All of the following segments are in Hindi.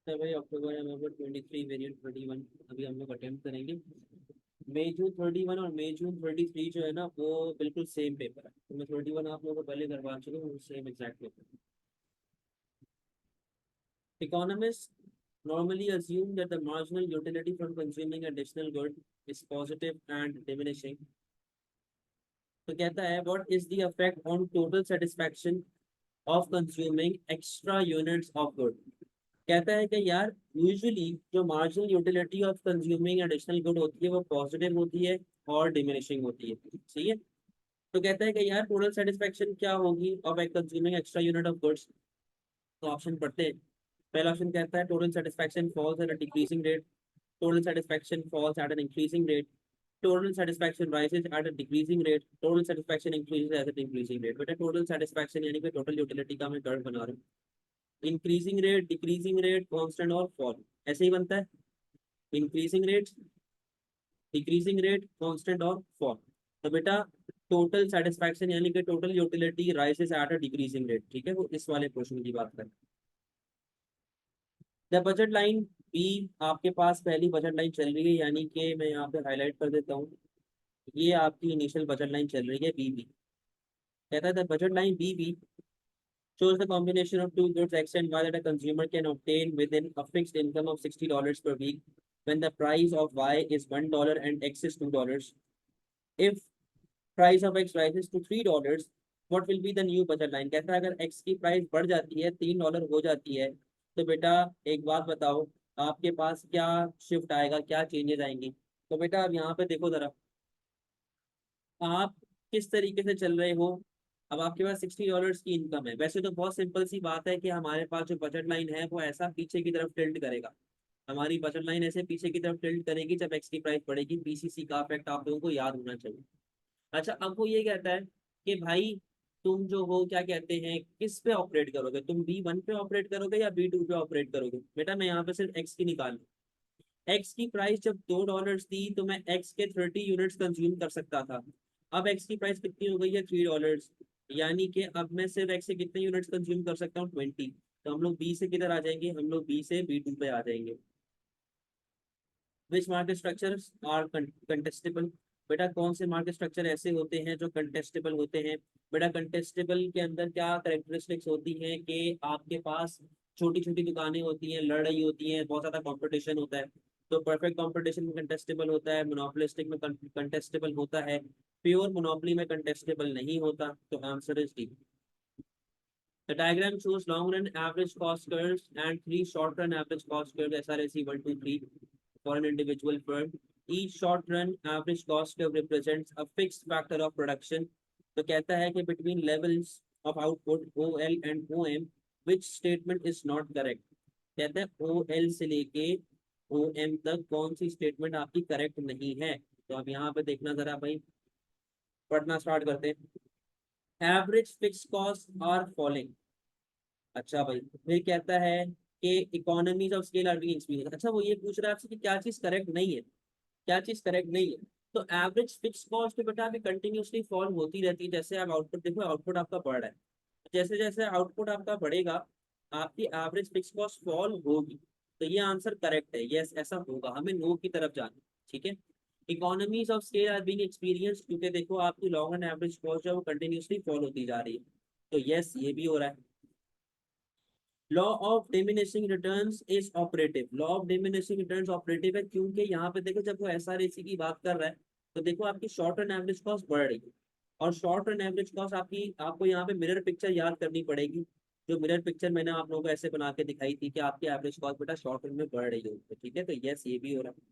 तो भाई अक्टूबर नवंबर 23 वेरिएंट 31 अभी हम लोग अटेम्प्ट करेंगे। मई जून 31 और मई जून 33 जो है ना वो बिल्कुल सेम पेपर है, तो मैं 31 आप लोगों को पहले करवा चुका हूँ, same exact paper. Economists normally assume that the marginal utility from consuming additional good is positive and diminishing. तो कहता है what is the effect on total satisfaction of consuming extra units of good। कहता है कि यार यूजुअली जो marginal utility of consuming additional good होती है वो पॉजिटिव होती है और डिमिनिशिंग होती है। सही है। तो कहता है कि यार टोटल सेटिस्फेक्शन क्या होगी of consuming extra unit of goods. तो ऑप्शन पढ़ते हैं। पहला ऑप्शन कहता है total satisfaction falls at a decreasing rate, total satisfaction falls at an increasing rate, total satisfaction rises at a decreasing rate, total satisfaction increases at an increasing rate. बेटा टोटल सेटिस्फेक्शन यानी कि टोटल यूटिलिटी का मैं कर्व बना रहा हूँ। Increasing rate, decreasing rate, constant और फॉल, ऐसे ही बनता है। Increasing rate, decreasing rate, constant और फॉल। तो बेटा टोटल सेटिस्फेक्शन यानी कि total utility rises at a decreasing rate, ठीक है, वो इस वाले क्वेश्चन की बात करें। द बजट लाइन बी, आपके पास पहली बजट लाइन चल रही है, यानी कि मैं यहाँ पे हाईलाइट कर देता हूँ। ये आपकी इनिशियल बजट लाइन चल रही है बी बी। कहता है the budget line B B shows the combination of two goods X and Y that a consumer can obtain within a fixed income of $60 per week when the price of Y is $1 and X is $2. If price of X rises to $3, what will be the new budget line। कहता है अगर X की प्राइस बढ़ जाती है, $3 हो जाती है, तो बेटा एक बात बताओ, आपके पास क्या शिफ्ट आएगा, क्या चेंजेस आएंगी। तो बेटा अब यहाँ पे देखो जरा, आप किस तरीके से चल रहे हो। अब आपके पास $60 की इनकम है, वैसे तो बहुत सिंपल सी बात है कि हमारे पास जो बजट लाइन है वो ऐसा पीछे की तरफ टिल्ट करेगा। हमारी बजट लाइन ऐसे पीछे की तरफ टिल्ट करेगी जब एक्स की प्राइस बढ़ेगी। बीसीसी का इफेक्ट आप लोगों को याद होना चाहिए। अच्छा अब वो ये कहता है कि भाई तुम जो हो क्या कहते हैं किस पे ऑपरेट करोगे, तुम B1 पे ऑपरेट करोगे या B2 पे ऑपरेट करोगे। बेटा मैं यहाँ पे सिर्फ एक्स की निकाल, एक्स की प्राइस जब $2 थी तो मैं एक्स के 30 यूनिट्स कंज्यूम कर सकता था। अब एक्स की प्राइस कितनी हो गई है, $3, यानी कि अब मैं सिर्फ एक्स से कितने यूनिट्स कंज्यूम कर सकता हूँ, 20। तो हम लोग बी से किधर आ जाएंगे, हम लोग बी से B2 पे आ जाएंगे। विच मार्केट स्ट्रक्चर्स आर कंटेस्टेबल। बेटा कौन से मार्केट स्ट्रक्चर ऐसे होते हैं जो कंटेस्टेबल होते हैं। बेटा कंटेस्टेबल के अंदर क्या करेक्टरिस्टिक्स होती हैं कि आपके पास छोटी छोटी दुकानें होती हैं, लड़ाई होती है, बहुत ज्यादा कंपटीशन होता है। तो परफेक्ट कंपटीशन में कंटेस्टेबल होता है, मोनोपोलिस्टिक में कंटेस्टेबल होता है, प्योर मोनोपोली में कंटेस्टेबल नहीं होता। तो answer is D. The diagram shows long run average cost curves and three short run average cost curves SRSE 1, 2, 3 for an individual firm. Each short run average cost curve represents a fixed factor of production. तो कहता है कि between levels of output OL and OM which statement is not correct। कहता है OL से लेके OM तक कौन सी स्टेटमेंट आपकी करेक्ट नहीं है। तो अब यहाँ पे देखना जरा भाई, पढ़ना स्टार्ट करते हैं। Average fix cost are falling. अच्छा भाई फिर कहता है कि economies of scale are being experience. अच्छा वो ये पूछ रहा है आपसे कि क्या चीज करेक्ट नहीं है, क्या चीज करेक्ट नहीं है। तो एवरेज फिक्स कॉस्ट तो बेटा अभी कंटिन्यूसली फॉल होती रहती है। जैसे आप आउटपुट देखो, आउटपुट आपका बढ़ रहा है, जैसे जैसे आउटपुट आपका बढ़ेगा आपकी एवरेज फिक्स कॉस्ट फॉल होगी। तो ये आंसर करेक्ट है, यस ऐसा होगा, हमें नो की तरफ जाना है, ठीक है। Economies of scale are being experience, क्योंकि देखो आपकी लॉन्ग एंड एवरेज कॉस्ट जो है वो कंटिन्यूसली फॉल होती जा रही है। तो यस ये भी हो रहा है। Law of diminishing returns is operative. Law of diminishing returns operative है क्योंकि यहाँ पे देखो जब वो एसआरएसी की बात कर रहा है तो देखो आपकी शॉर्ट रन एवरेज कॉस्ट बढ़ रही है। और शॉर्ट रन एवरेज कॉस्ट आपकी, आपको यहाँ पे मिरर पिक्चर याद करनी पड़ेगी। जो मिरर पिक्चर मैंने आप लोगों को ऐसे बना के दिखाई थी कि आपकी एवरेज कॉस्ट बेटा शॉर्ट रन में बढ़ रही है, ठीक है। तो यस ये भी हो रहा है।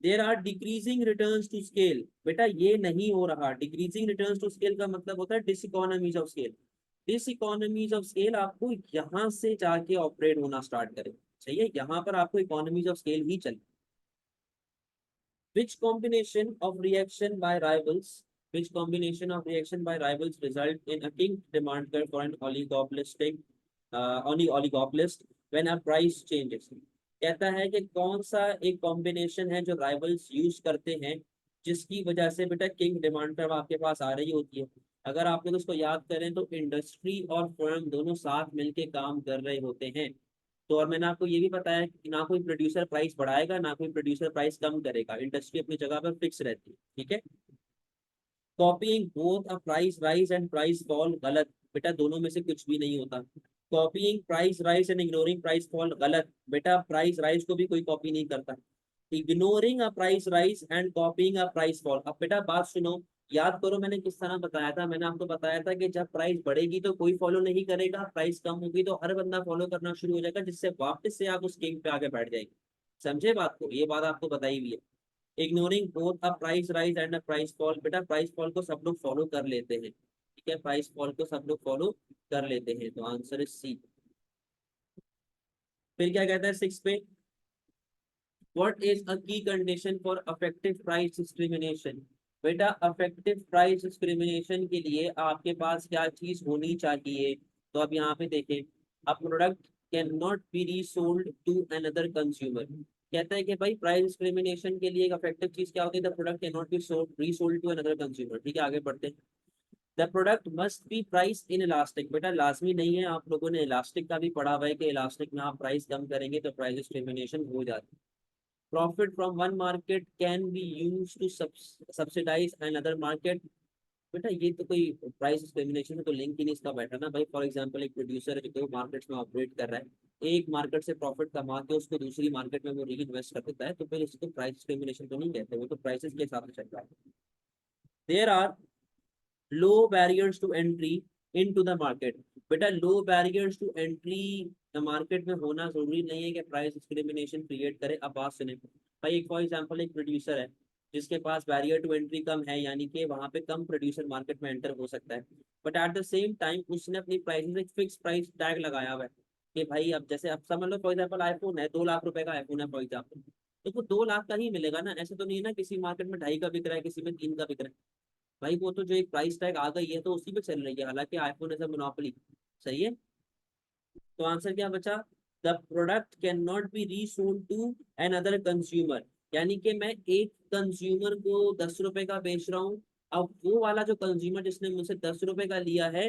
There are decreasing returns to scale. बेटा ये नहीं हो रहा, डिक्रीजिंग रिटर्न्स टू स्केल का मतलब होता है diseconomies of scale. Diseconomies of scale आपको यहाँ से जाके ऑपरेट होना स्टार्ट करे, सही है, यहाँ पर आपको इकोनॉमीज ऑफ स्केल ही चले। which combination of reaction by rivals which combination of reaction by rivals result in a king demand curve for an oligopolistic oligopolist when a price changes। कहता है कि कौन सा एक कॉम्बिनेशन है जो राइवल्स यूज करते हैं जिसकी वजह से बेटा किंग डिमांड कर्व आपके पास आ रही होती है। अगर आप लोग उसको याद करें तो इंडस्ट्री और फर्म दोनों साथ मिलके काम कर रहे होते हैं। तो और मैंने आपको ये भी बताया कि ना कोई प्रोड्यूसर प्राइस बढ़ाएगा ना कोई प्रोड्यूसर प्राइस कम करेगा, इंडस्ट्री अपनी जगह पर फिक्स रहती है, ठीक है। Copying both a price rise and price fall गलत, बेटा दोनों में से कुछ भी नहीं होता। Copying price rise and ignoring price fall गलत, बेटा प्राइस राइज को भी कोई कॉपी नहीं करता। Ignoring a price rise and copying a price fall, अब बेटा बात सुनो, याद करो मैंने किस तरह बताया था, मैंने आपको बताया था कि जब प्राइस बढ़ेगी तो कोई फॉलो नहीं करेगा, प्राइस कम होगी तो हर बंदा फॉलो करना शुरू हो जाएगा, जिससे वापस से आप उस किंग पे आगे बैठ जाएंगे। समझे बात को, ये बात आपको बताई हुई है। Ignoring both a price rise and a price fall, बेटा प्राइस फॉल को सब लोग फॉलो कर लेते हैं, ठीक है, प्राइस फॉल को सब लोग फॉलो कर लेते हैं, तो आंसर इज सी। फिर क्या कहता है 6 पे, व्हाट इज अ की condition for affective price discrimination. बेटा अफेक्टिव प्राइस डिस्क्रिमिनेशन के लिए आपके पास क्या चीज होनी चाहिए, तो अब यहाँ पे देखें, a product can not be resold to another consumer. कहता है कि भाई प्राइस डिस्क्रिमिनेशन के लिए एक अफेक्टिव चीज क्या होती है, the product can not be sold resold to another consumer, ठीक है, आगे बढ़ते हैं। The product must be price inelastic, बेटा लाजमी नहीं है, आप लोगों ने इलास्टिक का भी पढ़ा हुआ है कि इलास्टिक में आप प्राइस कम करेंगे तो प्राइस डिस्क्रिमिनेशन हो जाती है। Profit from one market can be use to subsidise another market, बेटा ये तो कोई प्राइस डिस्क्रिमिनेशन में तो लिंक ही नहीं इसका बैठा ना भाई। फॉर एग्जांपल एक प्रोड्यूसर है जो दो मार्केट्स में ऑपरेट कर रहा है, एक मार्केट से प्रॉफिट कमा के उसको दूसरी मार्केट में वो री इन्वेस्ट कर देता है, तो फिर इसको प्राइस डिस्क्रिमिनेशन तो नहीं कहते, वो तो प्राइसेस के हिसाब से चल रहा है। There are low barriers to entry into the market, बेटा low barriers to entry the market में होना जरूरी नहीं है कि प्राइस डिस्क्रिमिनेशन क्रिएट करे। अब बात सुने भाई, एक फॉर एग्जांपल एक प्रोड्यूसर है जिसके पास बैरियर टू एंट्री कम है, यानी कि वहां पे कम प्रोड्यूसर मार्केट में एंटर हो सकता है, but at the same time उसने अपनी प्राइस में एक फिक्स प्राइस टैग लगाया हुआ है कि भाई अब जैसे अब समझ लो फॉर एग्जाम्पल आईफोन है, 2 लाख रुपए का आईफोन है फॉर एग्जाम्पल, तो वो 2 लाख का ही मिलेगा ना, ऐसे तो नहीं है ना किसी मार्केट में 2.5 का बिक रहा है किसी में 3 का बिक रहा है। भाई वो तो जो एक प्राइस टैग आ गई है तो उसी पे चल रही है, हालांकि आईफोन एज अ मोनोपोली। सही है, तो आंसर क्या बचा, the product can not be resold to another consumer, यानी कि मैं एक कंज्यूमर को 10 रुपए का बेच रहा हूँ, अब वो वाला जो कंज्यूमर जिसने मुझसे 10 रुपए का लिया है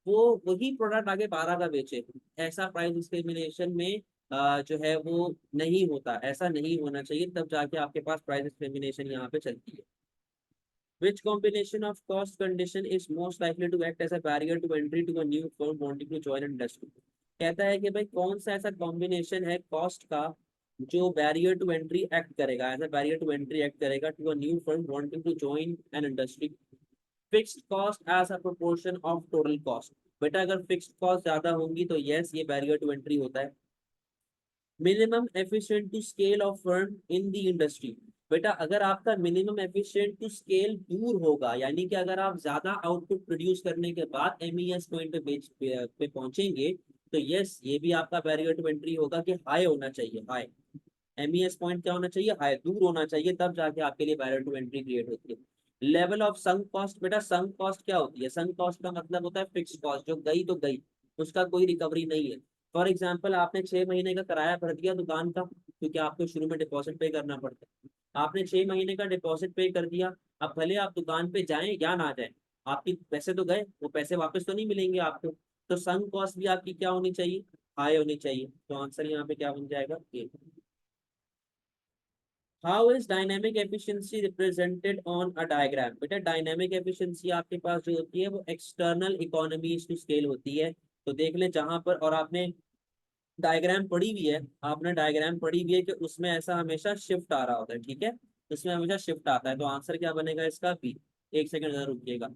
वो वही प्रोडक्ट आगे 12 का बेचे। ऐसा प्राइस डिस्क्रिमिनेशन में जो है वो नहीं होता, ऐसा नहीं होना चाहिए, तब जाके आपके पास प्राइस डिस्क्रिमिनेशन यहाँ पे चलती है। Which combination of cost condition is most likely to act as a barrier to entry to a new firm wanting to join industry? कहता है कि भाई कौन सा ऐसा कॉम्बिनेशन है कॉस्ट का जो बैरियर टू एंट्री एक्ट करेगा, as a barrier to entry act करेगा to a new firm wanting to join an industry. Fixed cost as a proportion of total cost, बेटा अगर फिक्स्ड कॉस्ट ज्यादा होंगी तो यस ये बैरियर टू एंट्री होता है। Minimum efficient to scale of firm in the industry, बेटा अगर आपका मिनिमम एफिशिएंट टू स्केल दूर होगा, यानी कि अगर आप ज्यादा आउटपुट प्रोड्यूस करने के बाद एमईएस पॉइंट पे पे पहुंचेंगे तो यस ये भी आपका बैरियर टू एंट्री होगा कि हाई होना चाहिए, हाई एमईएस पॉइंट क्या होना चाहिए, हाई दूर होना चाहिए, तब जाके आपके लिए बैरियर टू एंट्री क्रिएट होती है। लेवल ऑफ संक कॉस्ट, बेटा संक कॉस्ट क्या होती है, संक कॉस्ट का मतलब होता है फिक्स कॉस्ट, जो गई तो गई, उसका कोई रिकवरी नहीं है। फॉर एग्जाम्पल आपने 6 महीने का किराया भर दिया दुकान का, क्योंकि आपको शुरू में डिपॉजिट पे करना पड़ता है, आपने 6 महीने का डिपॉजिट पे कर दिया, अब भले आप दुकान पे जाएं या ना जाएं, आपकी पैसे तो गए, वो पैसे वापस तो नहीं मिलेंगे आपको, तो संक कॉस्ट भी आपकी क्या होनी चाहिए, हाई होनी चाहिए, तो आंसर यहाँ पे क्या बन जाएगा A. How is dynamic efficiency represented on a diagram, बेटा डायनेमिक एफिशिएंसी आपके पास जो होती है वो एक्सटर्नल इकोनॉमीज टू स्केल होती है, तो देख ले जहां पर, और आपने डायग्राम पढ़ी हुई है, आपने डायग्राम पढ़ी हुई है कि उसमें ऐसा हमेशा शिफ्ट आ रहा होता है, ठीक है, इसमें हमेशा शिफ्ट आता है, तो आंसर क्या बनेगा इसका बी। एक सेकंड जरा रुकिएगा।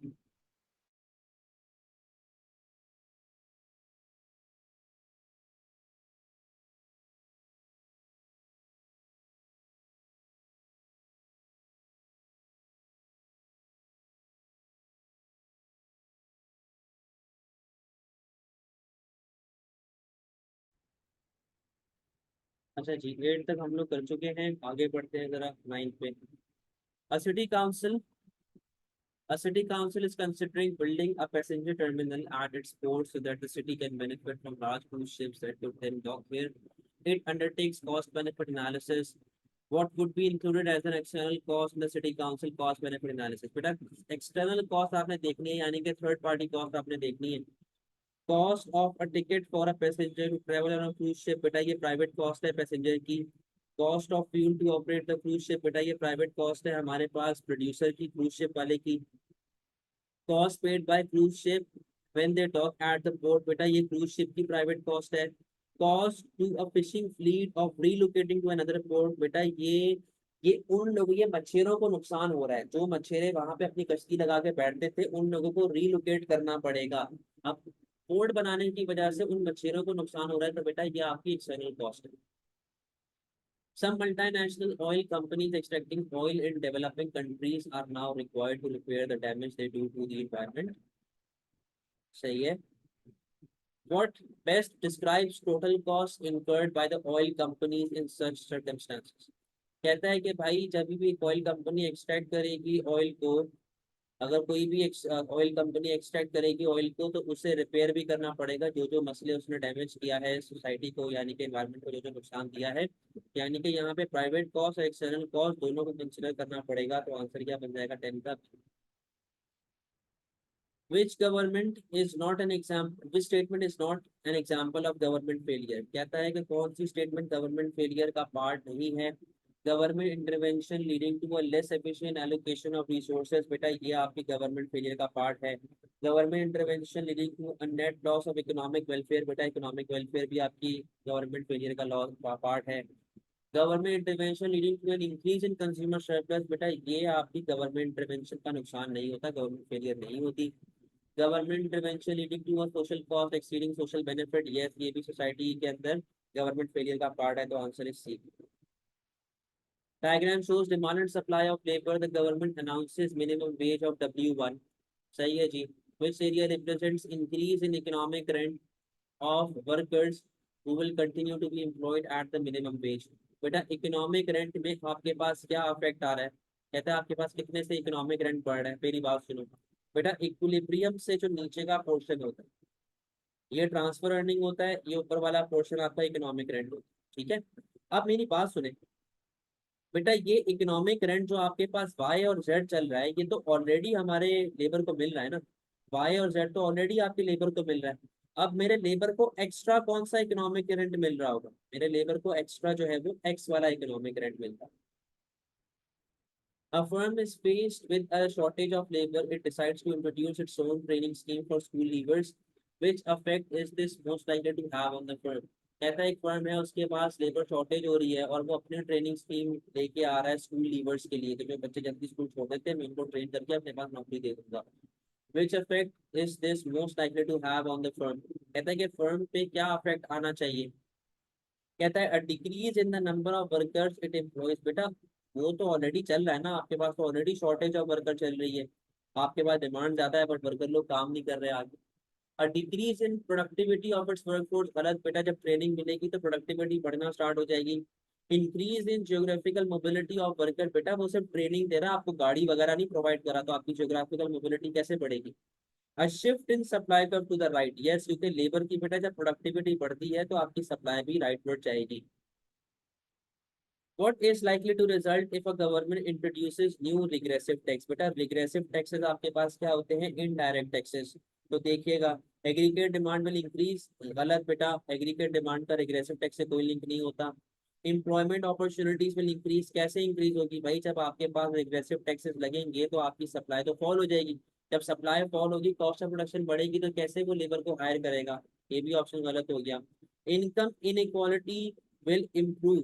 अच्छा जी 8 तक हम लोग कर चुके हैं, आगे बढ़ते हैं जरा 9 पे। अ city council A city council is considering building a passenger terminal at its port so that the city can benefit from large cruise ships that could then dock here. It undertakes cost benefit analysis. What would be included as an external cost in the city council cost benefit analysis? बेटा external cost आपने देखनी है, यानी कि थर्ड पार्टी कॉस्ट आपने देखनी है, cost of a ticket for a passenger to travel on a cruise ship, बेटा ये प्राइवेट कॉस्ट है पैसेंजर की। Cost of fuel to operate the cruise ship, बेटा ये प्राइवेट कॉस्ट है हमारे पास प्रोड्यूसर की, क्रूज शिप वाले की। Cost paid by cruise ship when they dock at the port, बेटा ये क्रूज शिप की प्राइवेट कॉस्ट है। Cost to a fishing fleet of relocating to another port, बेटा ये उन लोगों, ये मछेरों को नुकसान हो रहा है, जो मछेरे वहां पे अपनी कश्ती लगा के बैठते थे उन लोगों को रीलोकेट करना पड़ेगा। अब पोर्ट बनाने की वजह से उन मछेरों को नुकसान हो रहा है, तो बेटा ये आपकी एक्सटर्नल कॉस्ट है। Some multinational oil companies extracting oil in developing countries are now required to repair the damage they do to the environment. सही है। What best describes total costs incurred by the oil companies in such circumstances? कहता है कि भाई जब भी ऑयल कंपनी एक्सट्रैक्ट करेगी ऑयल को, अगर कोई भी ऑयल कंपनी एक्सट्रैक्ट करेगी ऑयल को, तो उसे रिपेयर भी करना पड़ेगा, जो जो मसले उसने डैमेज किया है सोसाइटी को, यानी कि एनवायरनमेंट को जो जो नुकसान दिया है। यानी कि यहाँ पे प्राइवेट कॉस्ट और एक्सटर्नल कॉस्ट दोनों को कंसिडर करना पड़ेगा, तो आंसर क्या बन जाएगा 10 का। Which government is not an example, which statement is not an example of government failure? कहता है कि कौन सी स्टेटमेंट गवर्नमेंट फेलियर का पार्ट नहीं है। Government intervention leading to a less efficient allocation of resources, बेटा ये आपकी गवर्नमेंट फेलियर का पार्ट है। Government intervention leading to a net loss of economic welfare, बेटा इकोनॉमिक वेलफेयर भी आपकी गवर्नमेंट फेलियर का लॉस पार्ट है। Government intervention leading to an increase in consumer surplus, बेटा ये आपकी गवर्नमेंट इंटरवेंशन का नुकसान नहीं होता, गवर्नमेंट फेलियर नहीं होती। Government intervention leading to a social cost exceeding social benefit, yes ये भी सोसाइटी के अंदर गवर्नमेंट फेलियर का पार्ट है, तो answer is C. Diagram shows demand and supply of labour, the government announces minimum wage of W1, सही है जी। Which area represents increase in economic rent of workers who will continue to be employed at the minimum wage, बेटा इकोनॉमिक रेंट में आपके पास क्या अफेक्ट आ रहा है। कहता है आपके पास कितने से इकोनॉमिक रेंट बढ़ रहा है, मेरी बात सुनो। बेटा इक्विलिब्रियम से जो नीचे का पोर्शन होता है ये ट्रांसफर अर्निंग होता है, ये ऊपर वाला पोर्शन आपका इकोनॉमिक रेंट होता है, ठीक है। अब मेरी बात सुने, बेटा ये इकोनॉमिक रेंट जो आपके पास वाई और जेड चल रहा है, ये तो ऑलरेडी हमारे लेबर को मिल रहा है ना। वाई और जेड तो ऑलरेडी आपके लेबर को मिल रहा है। अब मेरे लेबर को एक्स्ट्रा कौन सा इकोनॉमिक रेंट मिल रहा होगा, मेरे लेबर को एक्स्ट्रा जो है वो एक्स वाला इकोनॉमिक रेंट मिलता है। A firm is faced with a shortage of labor. It decides to introduce its own training scheme for school leavers. Which effect is this most likely to have on the firm? कहता है एक फर्म है उसके पास लेबर शॉर्टेज हो रही है और वो अपने ट्रेनिंग स्कीम लेके आ रहा है स्कूल लीवर्स के लिए, तो जो बच्चे जल्दी स्कूल छोड़ देते हैं मैं उनको ट्रेन करके अपने पास नौकरी दे दूंगा। Which effect is this most likely to have on the firm? कहता है कि फर्म पे क्या अफेक्ट आना चाहिए। कहता है a decrease in the number of workers it employees, बेटा वो तो ऑलरेडी चल रहा है ना, आपके पास तो ऑलरेडी शॉर्टेज ऑफ वर्कर चल रही है। आपके पास डिमांड ज्यादा है बट वर्कर लोग काम नहीं कर रहे आगे। A decrease in productivity of its workforce, गलत बेटा, जब ट्रेनिंग मिलेगी तो प्रोडक्टिविटी बढ़ना स्टार्ट हो जाएगी। Increase in geographical mobility of worker, बेटा वो सिर्फ ट्रेनिंग दे रहा है आपको, गाड़ी वगैरह नहीं प्रोवाइड करा, तो आपकी जियोग्राफिकल मोबिलिटी कैसे बढ़ेगी। A shift in supply curve to the right, yes क्योंकि लेबर की बेटा जब प्रोडक्टिविटी बढ़ती है तो आपकी सप्लाई भी राइट वर्ड जाएगी। What is likely to result if a government introduces new regressive tax? बेटा regressive taxes आपके पास क्या होते हैं, indirect taxes। तो देखिएगा एग्रीगेट डिमांड विल इंक्रीज, गलत बेटा, एग्रीगेट डिमांड का रिग्रेसिव टैक्स से कोई लिंक नहीं होता। एम्प्लॉयमेंट अपॉर्चुनिटीज विल इंक्रीज, कैसे इंक्रीज होगी भाई, जब आपके पास रिग्रेसिव टैक्सेस लगेंगे तो आपकी सप्लाई तो फॉल हो जाएगी। जब सप्लाई फॉल होगी कॉस्ट ऑफ प्रोडक्शन बढ़ेगी, तो कैसे वो लेबर को हायर करेगा, ये भी ऑप्शन गलत हो गया। इनकम इनइक्वालिटी विल इम्प्रूव,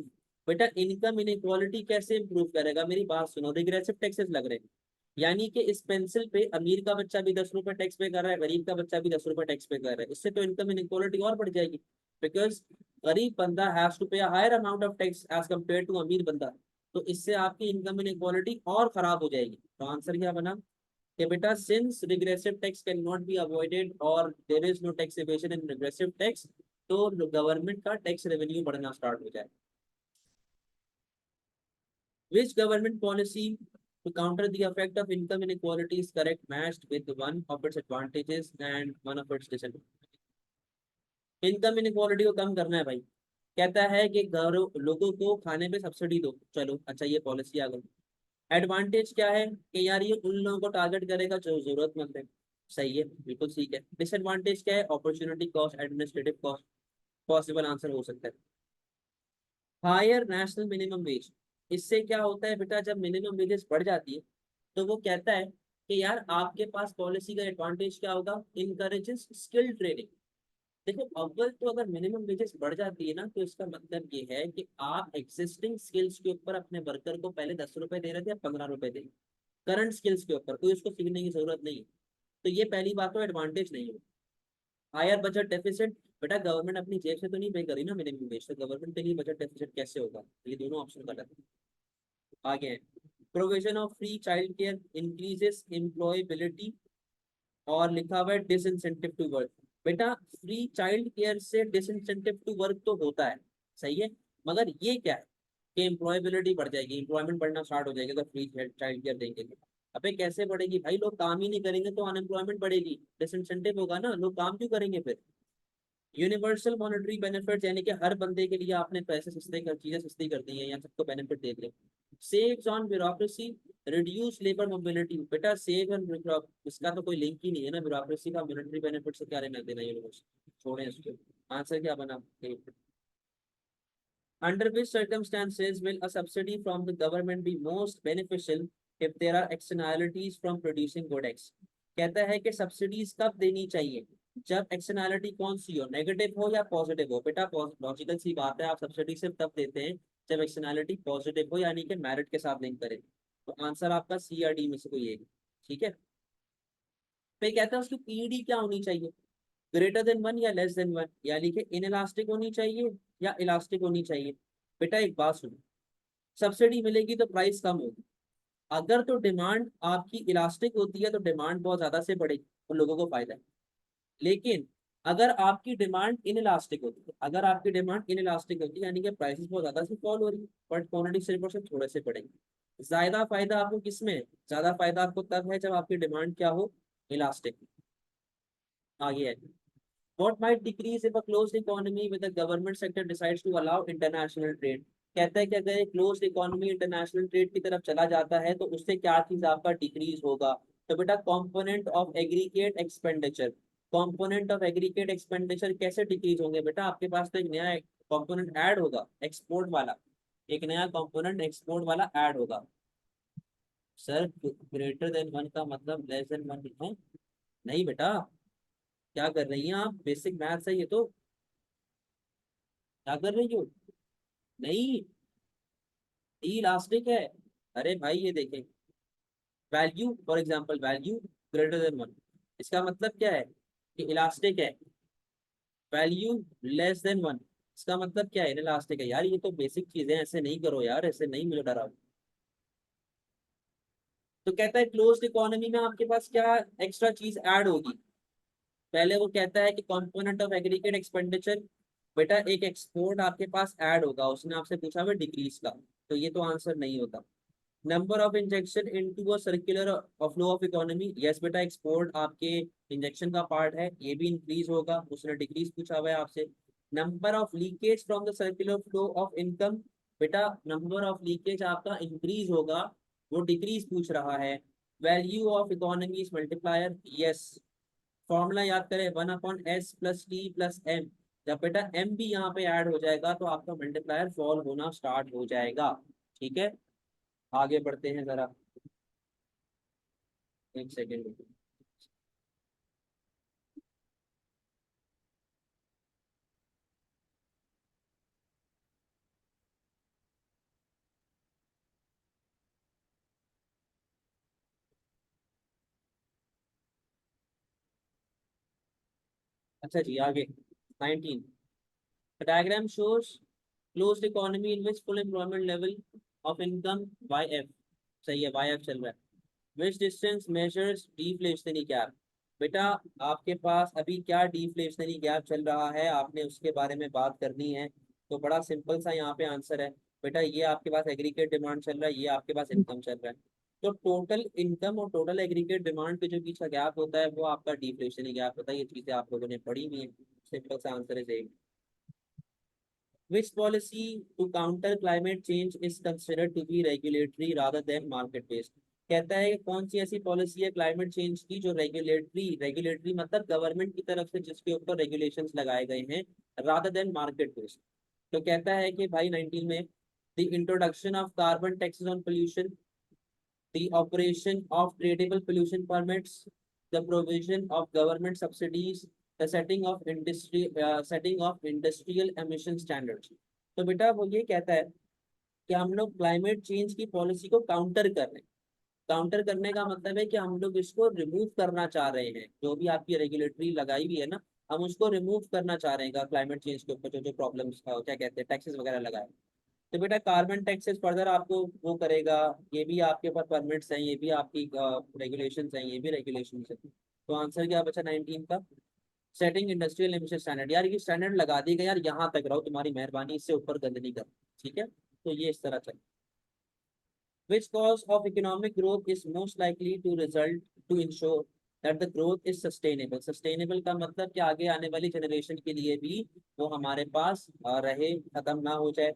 बेटा इनकम इनइक्वालिटी कैसे इंप्रूव करेगा, मेरी बात सुनो, रिग्रेसिव टैक्सेस लग रहे हैं, यानी कि इस पेंसिल पे अमीर का बच्चा भी 10 रुपए टैक्स पे कर रहा है, गरीब का बच्चा भी 10 रुपए टैक्स पे कर रहा है, इससे तो इनकम इनइक्वालिटी और बढ़ जाएगी। बिकॉज गरीब बंदा has to pay higher amount of tax as compared to अमीर बंदा, तो इससे आपकी इनकम इनइक्वालिटी और खराब हो जाएगी। तो आंसर क्या बना कि बेटा since regressive tax can not be avoided और there is no tax evasion in regressive tax, तो गवर्नमेंट का टैक्स रेवेन्यू बढ़ना स्टार्ट हो जाए। Which government policy to counter the effect of income inequality is correct matched with one of its advantages and one of its disadvantages? Income inequality को कम करना है भाई। कहता है कि घरों लोगों को खाने पे सब्सिडी दो, चलो अच्छा ये पॉलिसी आ गई। एडवांटेज क्या है कि यार ये उन लोगों को टारगेट करेगा जो जरूरतमंद है। सही है, बिल्कुल ठीक है। डिसएडवांटेज क्या है? Opportunity cost, administrative cost. Possible answer हो सकता है। हायर नेशनल मिनिमम वेज, इससे क्या होता है बेटा, जब मिनिमम वेजेस बढ़ जाती है तो वो कहता है कि यार आपके पास पॉलिसी का एडवांटेज क्या होगा, इनकरेजेस स्किल ट्रेनिंग। देखो अव्वल तो अगर मिनिमम वेजेस बढ़ जाती है ना, तो इसका मतलब ये है कि आप एग्जिस्टिंग स्किल्स के ऊपर अपने वर्कर को पहले 10 रुपए दे रहे थे या 15 रुपए दे, करंट स्किल्स के ऊपर कोई उसको सीखने की जरूरत नहीं है। तो ये पहली बात तो एडवांटेज नहीं है। हायर बजट डेफिसिट, बेटा गवर्नमेंट अपनी जेब से तो नहीं पे करी ना मिनिमम वेज, तो गवर्नमेंट के लिए बजट डेफिसिट कैसे होगा? ये दोनों ऑप्शन गलत है। आगे है, provision of free child care increases employability, और लिखा हुआ है डिसइंसेंटिव टू वर्क। बेटा फ्री चाइल्ड केयर से डिसइंसेंटिव टू वर्क तो होता है, सही है, मगर ये क्या है कि एम्प्लॉयबिलिटी बढ़ जाएगी, एम्प्लॉयमेंट बढ़ना स्टार्ट हो जाएगी अगर फ्री चाइल्ड केयर देंगे तो। अबे कैसे बढ़ेगी भाई, लोग काम ही नहीं करेंगे तो अनएम्प्लॉयमेंट बढ़ेगी, डिसइंसेंटिव होगा ना, लोग काम क्यों करेंगे फिर। यूनिवर्सल मॉनेटरी बेनिफिट, यानी कि हर बंदे के लिए आपने पैसे सस्ते कर, चीजें सस्ती कर दी हैं या सबको बेनिफिट दे दिए। Saves on bureaucracy, reduce labour mobility. बेटा सेव एंड, इसका तो कोई लिंक ही नहीं है ना, ब्यूरोक्रेसी का मॉनेटरी बेनिफिट से क्या लेना देना यूनिवर्सल, छोड़े इसको। आंसर क्या बना? Under which circumstances will a subsidy from the government be most beneficial if there are externalities from producing goods? कहता है कि सब्सिडीज कब देनी चाहिए, जब एक्सटर्नैलिटी कौन सी हो, नेगेटिव हो या पॉजिटिव हो। बेटा लॉजिकल सी बात है, आप सब्सिडी सिर्फ तब देते हैं जब एक्सटर्नैलिटी पॉजिटिव हो, यानी कि मेरिट के साथ लिंक करें। तो आंसर आपका सी या डी में से कोई एक, ठीक है। फिर कहता है उसकी पीडी क्या होनी चाहिए, ग्रेटर देन वन या लेस देन वन, यानी कि इन इलास्टिक होनी चाहिए या इलास्टिक होनी चाहिए। बेटा एक बात सुनो, सब्सिडी मिलेगी तो प्राइस कम होगी, अगर तो डिमांड आपकी इलास्टिक होती है तो डिमांड बहुत ज्यादा से बढ़ेगी और लोगों को फायदा है। लेकिन अगर आपकी डिमांड इन इलास्टिक होती है, अगर आपकी डिमांड इन इलास्टिक होती है यानी कि प्राइसेस बहुत ज्यादा से फॉल हो रही है, बट क्वांटिटी सिर्फ और सिर्फ थोड़े से बढ़ेंगे। ज्यादा फायदा आपको किसमें है? ज्यादा फायदा आपको तब है जब आपकी डिमांड क्या हो, इलास्टिक। आगे है, what might decrease if a closed economy with the government sector decides to allow international trade? कहता है कि अगर एक क्लोज्ड इकोनॉमी इंटरनेशनल ट्रेड की तरफ चला जाता है तो उससे क्या चीज आपका डिक्रीज होगा। तो बेटा component of aggregate expenditure, component of aggregate expenditure कैसे डिक्रीज होंगे बेटा, आपके पास तो एक नया कंपोनेंट ऐड होगा एक्सपोर्ट वाला, एक नया कंपोनेंट एक्सपोर्ट वाला ऐड होगा। सर ग्रेटर देन वन का मतलब लेस देन वन है? नहीं बेटा, क्या कर रही हैं आप, बेसिक मैथ्स है ये तो, क्या कर रही हो? नहीं, इलास्टिक है। अरे भाई ये देखें, value for example value greater than one, इसका मतलब क्या है कि इलास्टिक है। वैल्यू लेस देन वन, इसका मतलब क्या है, इलास्टिक है। यार ये तो बेसिक चीजें, ऐसे नहीं करो यार, ऐसे नहीं, मुझे डराओ। तो कहता है क्लोज्ड इकोनॉमी में आपके पास क्या एक्स्ट्रा चीज ऐड होगी। पहले वो कहता है कि कंपोनेंट ऑफ एग्रीगेट एक्सपेंडिचर, बेटा एक एक्सपोर्ट आपके पास ऐड होगा, उसने आपसे पूछा हुआ डिक्रीज का, तो ये तो आंसर नहीं होता। Number of injection into a circular flow of economy, yes बेटा एक्सपोर्ट आपके इंजेक्शन का पार्ट है, ये भी इंक्रीज होगा, उसने डिक्रीज पूछा हुआ है आपसे। Number of leakage from the circular flow of income, बेटा नंबर ऑफ लीकेज आपका इंक्रीज होगा, वो डिक्रीज पूछ रहा है। Value of economy multiplier, yes, formula याद करें 1/s+t+m, जब बेटा m भी यहाँ पे ऐड हो जाएगा तो आपका मल्टीप्लायर फॉल होना स्टार्ट हो जाएगा। ठीक है, आगे बढ़ते हैं जरा, एक सेकेंड। अच्छा जी आगे, 19, diagram shows closed economy in which full employment level of income Y F, सही है वाई एफ चल रहा है। Which distance measures deflationary gap, बेटा आपके पास अभी क्या डिफ्लेशनरी गैप चल रहा है, आपने उसके बारे में बात करनी है। तो बड़ा सिंपल सा यहाँ पे आंसर है, बेटा ये आपके पास एग्रीगेट डिमांड चल रहा है, ये आपके पास इनकम चल रहा है। तो टोटल इनकम और टोटल एग्रीगेट डिमांड के जो बीच का गैप होता है वो आपका डिफ्लेशनरी गैप होता है, ये चीजें आप लोगों ने पढ़ी हुई है। सिंपल सा आंसर है। Which policy to counter climate change is considered to be regulatory rather than market based? कहता है कि कौन सी ऐसी पॉलिसी है क्लाइमेट चेंज की जो रेगुलेटरी रेगुलेटरी मतलब गवर्नमेंट की तरफ से जिसके ऊपर रेगुलेशंस लगाए गए हैं रादर देन मार्केट बेस्ड। तो कहता है कि भाई 19 में the introduction of carbon taxes on pollution, the operation of tradable pollution permits, the provision of government subsidies, the setting of industrial emission standards। तो बेटा वो ये कहता है कि हम लोग क्लाइमेट चेंज की पॉलिसी को काउंटर कर रहे हैं। काउंटर करने का मतलब है कि हम लोग इसको रिमूव करना चाह रहे हैं, जो भी आपकी रेगुलेटरी लगाई हुई है ना, हम उसको रिमूव करना चाह रहे हैं क्लाइमेट चेंज के ऊपर जो जो प्रॉब्लम्स क्या कहते हैं टैक्सेस वगैरह लगाए। तो बेटा कार्बन टैक्सेस फर्दर आपको वो करेगा, ये भी आपके पास परमिट्स हैं, ये भी आपकी रेगुलेशंस हैं, ये भी रेगुलेशंस हैं। तो आंसर क्या बचा 19 का? Setting industrial emission standard. यार ये स्टैंडर्ड लगा दी गई यार, यहाँ तक रहो तुम्हारी मेहरबानी, इससे ऊपर गंद नहीं कर। ठीक है, तो ये इस तरह चल। Which cause of economic growth is most likely to result to ensure that the growth is sustainable? Sustainable का मतलब कि आगे आने वाली जनरेशन के लिए भी वो हमारे पास रहे, खत्म ना हो जाए।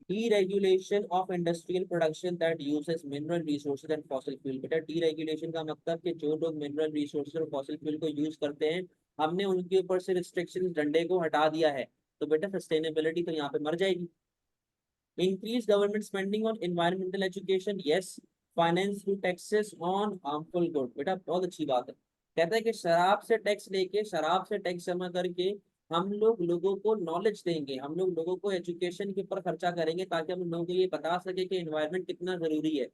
Deregulation of industrial production that uses mineral resources and fossil fuel। बेटा deregulation का मतलब कि जो लोग mineral resources और fossil fuel को यूज करते हैं, हमने उनके ऊपर से रिस्ट्रिक्शन डंडे को हटा दिया है, तो बेटा सस्टेनेबिलिटी तो यहाँ पे मर जाएगी। Increase government spending on environmental education, yes. Finance through taxes on harmful good। बेटा बहुत अच्छी बात है। कहता है कि शराब से टैक्स लेके, शराब से टैक्स जमा करके हम लोग लोगों को नॉलेज देंगे, हम लोग लोगों को एजुकेशन के ऊपर खर्चा करेंगे ताकि हम लोगों को ये बता सके कि एनवायरनमेंट कितना जरूरी है।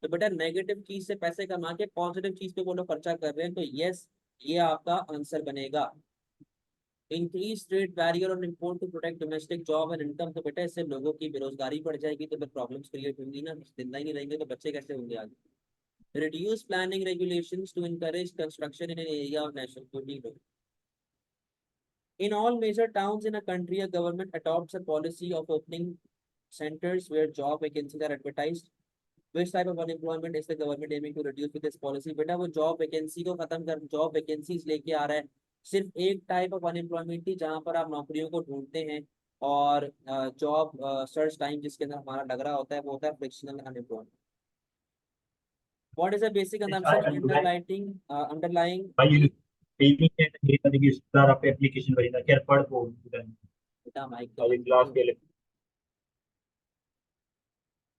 तो बेटा नेगेटिव चीज से पैसे कमा के पॉजिटिव चीज पे वो लोग खर्चा कर रहे हैं, तो यस, ये आपका आंसर बनेगा। इंक्रीज ट्रेड बैरियर और import to protect domestic job and income. तो बेटा इससे लोगों की बेरोजगारी बढ़ जाएगी, तो फिर प्रॉब्लम्स क्रिएट होंगी ना, जिंदा ही नहीं रहेंगे तो बच्चे कैसे होंगे आगे। Reduce planning regulations to encourage construction in an area of national good। In all major towns in a country, a government adopts a policy of opening centers where job vacancies are advertised। Which type of unemployment is the government aiming to reduce with this policy? बेटा वो जॉब वैकेंसी को खत्म कर, जॉब वैकेंसीज लेके आ रहा है। सिर्फ एक टाइप ऑफ अनएम्प्लॉयमेंट ही जहाँ पर आप नौकरियों को ढूंढते हैं, और जॉब सर्च टाइम जिसके अंदर हमारा लग रहा होता है वो होता है frictional unemployment. What is the basic Yes, I assumption underline. underlying By the taking it, the star of application very na care pad ko then बेटा माइक तो I बंद कर class दो। के लिए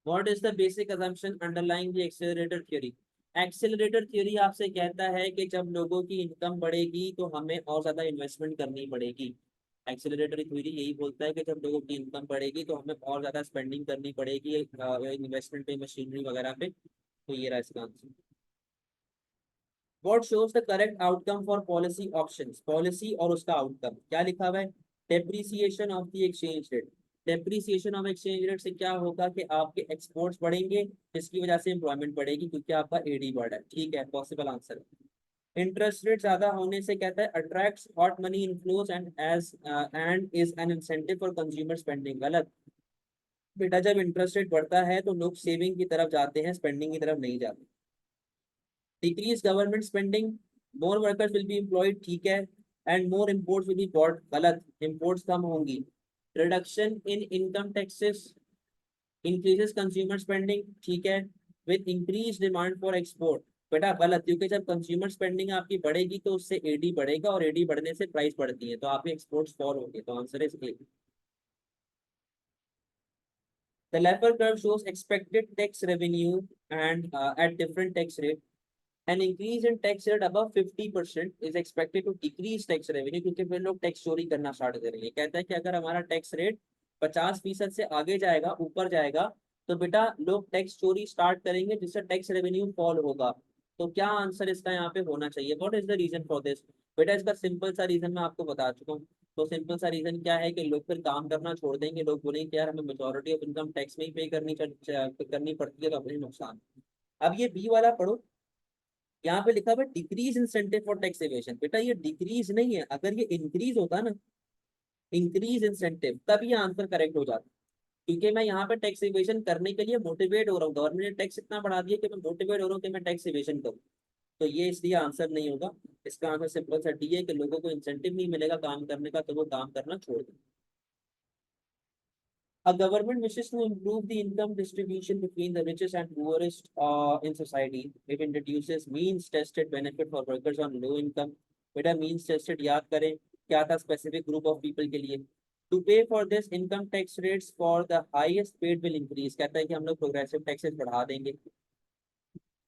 What is the basic assumption underlying the accelerator theory? Accelerator theory आपसे कहता है कि जब लोगों की इनकम बढ़ेगी तो हमें और ज्यादा इन्वेस्टमेंट करनी पड़ेगी। एक्सेलरेटर थ्योरी यही बोलता है कि जब लोगों की इनकम बढ़ेगी तो हमें और ज्यादा स्पेंडिंग करनी पड़ेगी इन्वेस्टमेंट पे, मशीनरी वगैरह पे। तो ये रहा इसका answer. What shows the correct outcome for policy options? Policy और उसका आउटकम क्या लिखा हुआ है? Depreciation of the exchange rate. Depreciation of exchange rate से क्या होगा कि आपके एक्सपोर्ट्स बढ़ेंगे, जिसकी वजह से एम्प्लॉयमेंट बढ़ेगी क्योंकि आपका एडी बढ़ा है। ठीक है, पॉसिबल आंसर है। इंटरेस्ट रेट ज्यादा होने से कहता है attracts hot money inflows and is an incentive for consumer spending. गलत। बेटा जब इंटरेस्ट रेट बढ़ता है तो लोग सेविंग की तरफ जाते हैं, स्पेंडिंग की तरफ नहीं जाते। Decrease government spending, more workers will be employed. ठीक है, and more imports will be bought. गलत, इम्पोर्ट्स कम होंगी। Reduction in income taxes increases consumer spending. ठीक है, with increase demand for export. बेटा गलत, क्योंकि जब कंज्यूमर स्पेंडिंग आपकी बढ़ेगी तो उससे एडी बढ़ेगा, और एडी बढ़ने से प्राइस बढ़ती है, तो आपके एक्सपोर्ट्स फॉल होंगे। तो answer is a. The Laffer curve shows expected tax revenue and at different tax rate. An increase in tax rate above 50% is expected to decrease tax revenue, क्योंकि फिर लोग टैक्स चोरी करना स्टार्ट करेंगे। कहता है कि अगर हमारा टैक्स रेट 50% से आगे जाएगा, ऊपर जाएगा, तो बेटा लोग टैक्स चोरी स्टार्ट करेंगे, जिससे टैक्स रेवेन्यू फॉल होगा। तो क्या आंसर इसका यहाँ पे होना चाहिए? What is the reason for this? बेटा इसका सिंपल सा रीजन मैं आपको बता चुका हूँ। तो सिंपल सा रीजन क्या है कि लोग फिर काम करना छोड़ देंगे, लोग बोलेंगे कि यार हमें मेजोरिटी ऑफ इनकम टैक्स में ही पे करनी पड़ती है, तो अपने नुकसान। अब ये बी वाला पढ़ो, यहाँ पे लिखा हुआ decrease incentive for tax aviation. बेटा ये डिक्रीज नहीं है, अगर ये इंक्रीज होता ना, इंक्रीज इंसेंटिव, तब ये आंसर करेक्ट हो जाता। क्योंकि मैं यहाँ पे टैक्स एवेशन करने के लिए मोटिवेट हो रहा हूँ, गवर्नमेंट ने टैक्स इतना बढ़ा दिया कि मैं मोटिवेट हो रहा हूँ कि मैं टैक्स एवेशन करूँ। तो ये इसलिए आंसर नहीं होगा। इसका आंसर सिंपल सा डी है कि लोगों को इंसेंटिव नहीं मिलेगा काम करने का, तो वो काम करना छोड़ दें। A government wishes to improve the income distribution between the richest and poorest in society. It introduces means tested benefit for workers on low income. बेटा means tested याद करें क्या था specific group of people के लिए. To pay for this, income tax rates for the highest paid will increase. कहता है कि हम लोग progressive taxes बढ़ा देंगे.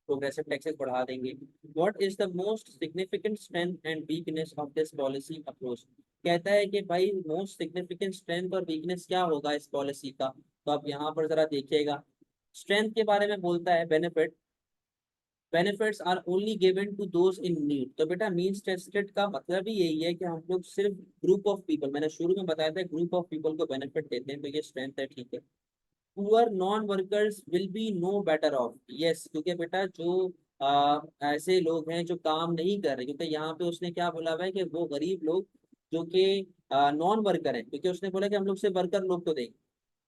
Progressive taxes बढ़ा देंगे. What is the most significant strength and weakness of this policy approach? कहता है कि भाई मोस्ट सिग्निफिकेंट स्ट्रेंथ और वीकनेस क्या होगा इस पॉलिसी का. तो आप यहाँ पर जरा देखिएगा. स्ट्रेंथ के बारे में बोलता है benefits are only given to those in need. तो बेटा मींस टेस्टेड का मतलब ही यही है कि हम लोग सिर्फ ग्रुप ऑफ पीपल, मैंने शुरू में बताया था ग्रुप ऑफ पीपल को बेनिफिट देते हैं, तो ये स्ट्रेंथ है. ठीक है. Poor non workers will be no better off. Yes, क्योंकि बेटा जो ऐसे लोग हैं जो काम नहीं कर रहे, क्योंकि यहाँ पे उसने क्या बोला हुआ है कि वो गरीब लोग जो कि नॉन वर्कर हैं, क्योंकि उसने बोला कि हम लोग सिर्फ वर्कर लोग को देंगे.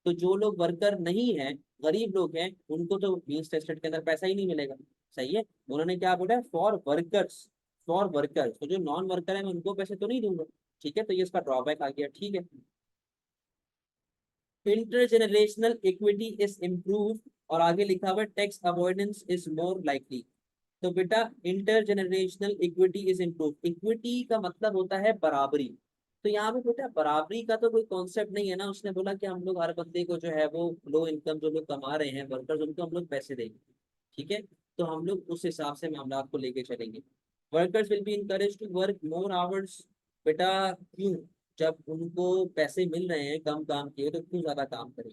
तो जो लोग वर्कर नहीं है, गरीब लोग हैं, उनको तो मीन्स टेस्टेड के अंदर पैसा ही नहीं मिलेगा. सही है. उन्होंने क्या बोला, फॉर वर्कर्स, तो जो नॉन वर्कर है मैं उनको पैसे तो नहीं दूंगा. ठीक है, तो ये इसका ड्रॉबैक आ गया. ठीक है. इंटरजेनरेशनल इक्विटी इज इम्प्रूव, और आगे लिखा हुआ है tax avoidance is more likely. तो बेटा intergenerational equity is improve. Equity का मतलब होता है बराबरी. तो यहाँ पे बेटा बराबरी का तो कोई कॉन्सेप्ट नहीं है ना. उसने बोला कि हम लोग हर बंदे को जो है वो लो इनकम जो लोग कमा रहे हैं वर्कर्स, उनको हम लोग पैसे देंगे. ठीक है. तो हम लोग उस हिसाब से मामला को लेके चलेंगे. Workers will be encourage to work more hours. बेटा क्यों, जब उनको पैसे मिल रहे हैं कम काम किए तो क्यों ज्यादा काम करें.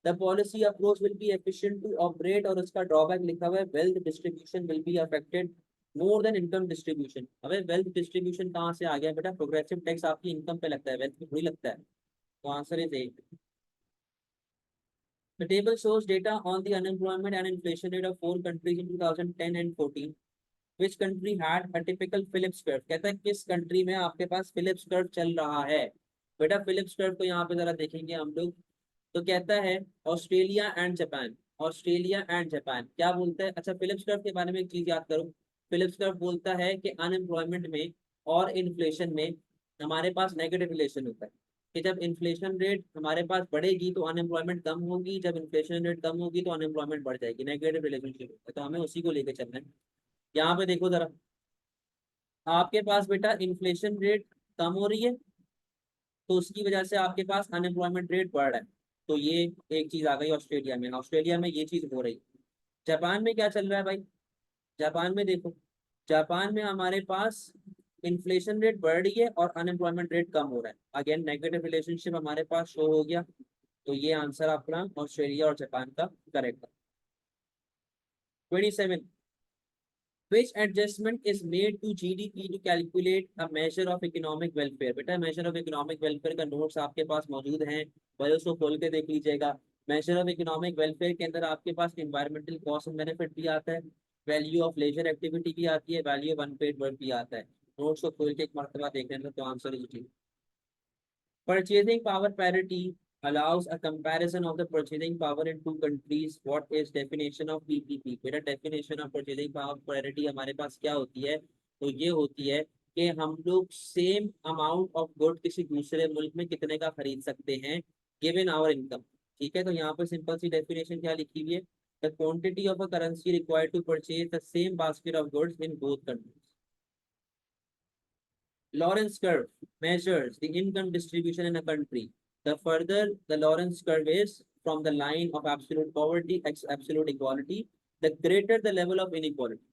The policy approach will be efficient to operate, और उसका ड्रॉबैक लिखा हुआ है wealth distribution will be affected more than income distribution. अबे वेल्थ डिस्ट्रीब्यूशन कहाँ से आ गया बेटा. प्रोग्रेसिव टैक्स आपकी इनकम पे लगता है, वेल्थ पे थोड़ी लगता है. तो answer is a. The table shows data on the unemployment and inflation rate of four countries in 2010 and 14. Which country had a typical Phillips curve? कहता है किस कंट्री में आपके पास Phillips curve चल रहा है. बेटा Phillips curve को यहाँ पे जरा देखेंगे हम लोग. तो कहता है Australia and Japan. Australia and Japan क्या बोलता है. अच्छा, फिलिप्स कर्व के बारे में एक चीज याद करो. फिलिप्स कर्व बोलता है कि अनएम्प्लॉयमेंट में और इन्फ्लेशन में हमारे पास नेगेटिव रिलेशन होता है. कि जब इन्फ्लेशन रेट हमारे पास बढ़ेगी तो अनएम्प्लॉयमेंट कम होगी, जब इन्फ्लेशन रेट कम होगी तो अनएम्प्लॉयमेंट बढ़ जाएगी. नेगेटिव रिलेशनशिप होता है, तो हमें उसी को लेकर चलना है. यहाँ पे देखो जरा, आपके पास बेटा इन्फ्लेशन रेट कम हो रही है, तो उसकी वजह से आपके पास अनएम्प्लॉयमेंट रेट बढ़ रहा है. तो ये एक चीज आ गई ऑस्ट्रेलिया में. ऑस्ट्रेलिया में ये चीज हो रही. जापान में क्या चल रहा है भाई. जापान में देखो, जापान में हमारे पास इन्फ्लेशन रेट बढ़ रही है और अनएम्प्लॉयमेंट रेट कम हो रहा है. अगेन नेगेटिव रिलेशनशिप हमारे पास शो हो गया. तो ये आंसर अपना ऑस्ट्रेलिया और जापान का करेक्ट है. 27. Which adjustment is made to GDP to calculate a measure of economic welfare? बेटा measure of economic welfare का नोट्स आपके पास मौजूद हैं, वही उसको खोल के देख लीजिएगा. measure of economic welfare के अंदर आपके पास environmental cost and benefit भी आता है, value of leisure activity भी आती है, value of unpaid work भी आता है. नोट्स को खोल के एक मरतबा देख लेना तो आंसर इज ठीक. Purchasing power parity allows a comparison of the purchasing power in two countries. What is definition of PPP? बेटा definition of purchasing power parity हमारे पास क्या होती है. तो ये होती है कि हम लोग सेम अमाउंट ऑफ गुड किसी दूसरे मुल्क में कितने का खरीद सकते हैं गिवन आवर इनकम. ठीक है. तो यहाँ पर सिंपल सी डेफिनेशन क्या लिखी हुई है. The quantity of a currency required to purchase the same basket of goods in both countries. Lawrence curve measures the income distribution in a country. The further the Lawrence curve is from the line of absolute poverty, absolute equality, the greater the level of inequality.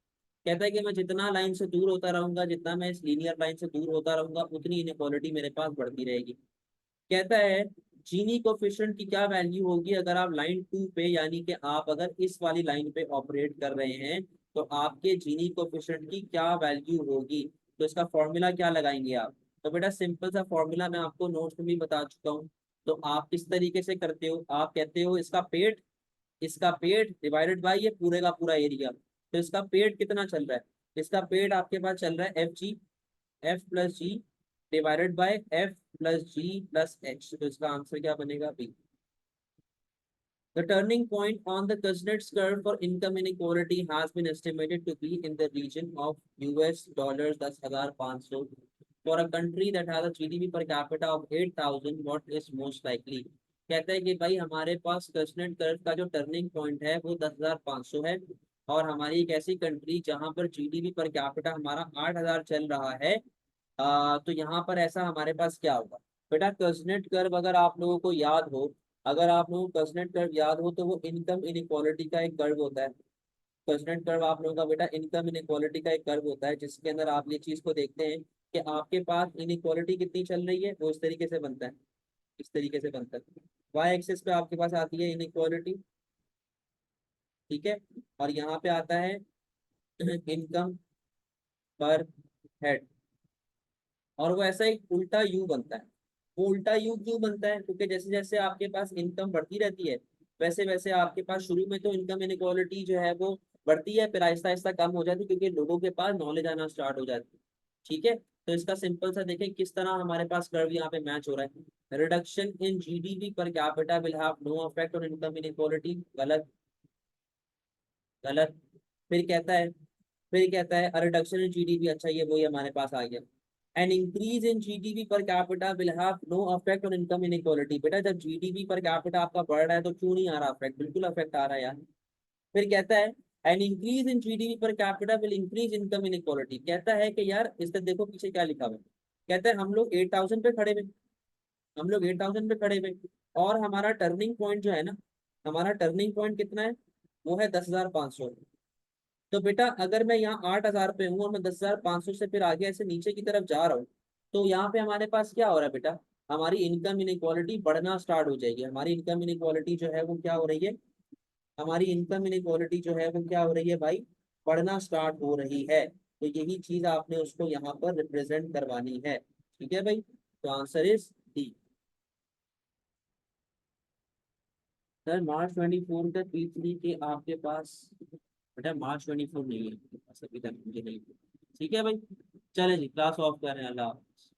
कहता है कि मैं जितना लाइन से दूर होता रहूंगा, जितना मैं इस लीनियर लाइन से दूर होता रहूंगा, उतनी इनइक्वालिटी मेरे पास बढ़ती रहेगी. कहता है जीनी कोफिशिएंट की क्या वैल्यू होगी अगर आप लाइन 2 पे, यानी कि आप अगर इस वाली लाइन पे ऑपरेट कर रहे हैं तो आपके जीनी कोफिशिएंट की क्या वैल्यू होगी. तो इसका फॉर्मूला क्या लगाएंगे आप. तो बेटा सिंपल सा फॉर्मूला मैं आपको नोट्स में भी बता चुका हूँ. तो आप किस तरीके से करते हो, आप कहते हो इसका पेट डिवाइडेड बाय ये पूरे का पूरा एरिया. तो इसका पेट कितना चल रहा है. इसका पेट आपके पास चल रहा है F plus G divided by F plus G plus H. तो इसका आंसर क्या बनेगा, B. The turning point on the Kuznets curve for income inequality has been estimated to be in the region of US dollars 10,500. For a country that has a GDP per capita of 8,000, what is most likely? कहता है कि भाई हमारे पास कर्सनेट कर्व का जो टर्निंग पॉइंट है वो 10,500 है, और हमारी एक ऐसी कंट्री जहां पर जीडीपी पर कैपिटा हमारा 8,000 चल रहा है। तो यहाँ पर ऐसा हमारे पास क्या होगा बेटा, कर्सनेट कर्व अगर आप लोगों को याद हो, अगर आप लोगों को कर्सनेट कर्व याद हो तो वो इनकम इनइक्वालिटी का एक कर्व होता है। पर्सनल कर्व आप लोगों का बेटा इनकम इनइक्वालिटी का एक कर्व होता है, जिसके अंदर आप ये चीज को देखते हैं कि आपके पास इनइक्वालिटी कितनी चल रही है, वो इस तरीके से बनता है, इस तरीके से बनता है। वाई एक्सिस पे आपके पास आती है इनइक्वालिटी, ठीक है, और यहाँ पे आता है इनकम पर हेड, और वो ऐसा एक उल्टा यू बनता है। वो उल्टा यू क्यों बनता है, क्योंकि जैसे जैसे आपके पास इनकम बढ़ती रहती है, वैसे वैसे आपके पास शुरू में तो इनकम इनइक्वालिटी जो है वो बढ़ती है, फिर आहिस्ता आहिस्ता कम हो जाती है, क्योंकि लोगों के पास नॉलेज आना स्टार्ट हो जाती है। ठीक है, तो इसका सिंपल सा देखें किस तरह हमारे पास कर्व यहाँ पे मैच हो रहा है। Reduction in GDP per capita will have no effect on income inequality, गलत, गलत। फिर कहता है, फिर कहता है रिडक्शन इन जीडीपी, अच्छा ये वही हमारे पास आ गया। An increase in GDP per capita will have no affect on income inequality, बेटा जब जीडीपी पर कैपिटा आपका बढ़ रहा है तो क्यों नहीं आ रहा अफेक्ट, बिल्कुल अफेक्ट आ रहा है यार। फिर कहता है N increase in GDP per capita will increase income inequality, कहता है कि यार इसका देखो पीछे क्या लिखा हुआ है। कहता है हम लोग 8,000 पे खड़े हुए, हम लोग 8,000 पे खड़े हुए, और हमारा टर्निंग पॉइंट जो है ना, हमारा टर्निंग पॉइंट कितना है, वो है 10,500। तो बेटा अगर मैं यहाँ 8,000 पे हूँ और मैं 10,500 से फिर आगे ऐसे नीचे की तरफ जा रहा हूँ, तो यहाँ पे हमारे पास क्या हो रहा है बेटा, हमारी इनकम इनइक्वालिटी बढ़ना स्टार्ट हो जाएगी। हमारी इनकम इनइक्वालिटी जो है वो क्या हो रही है, हमारी इनकम इनइक्वालिटी जो है वो क्या हो रही है भाई, बढ़ना स्टार्ट हो रही है। तो यही चीज आपने उसको यहाँ पर रिप्रेजेंट करवानी है। ठीक है भाई, तो answer is D. Sir March 24 तक P3 के आपके पास, बेटा मार्च 24 नहीं है आपके पास अभी तक, मुझे नहीं। ठीक है भाई, चले जी क्लास ऑफ कर रहे हैं, अल्लाह हाफ़िज़।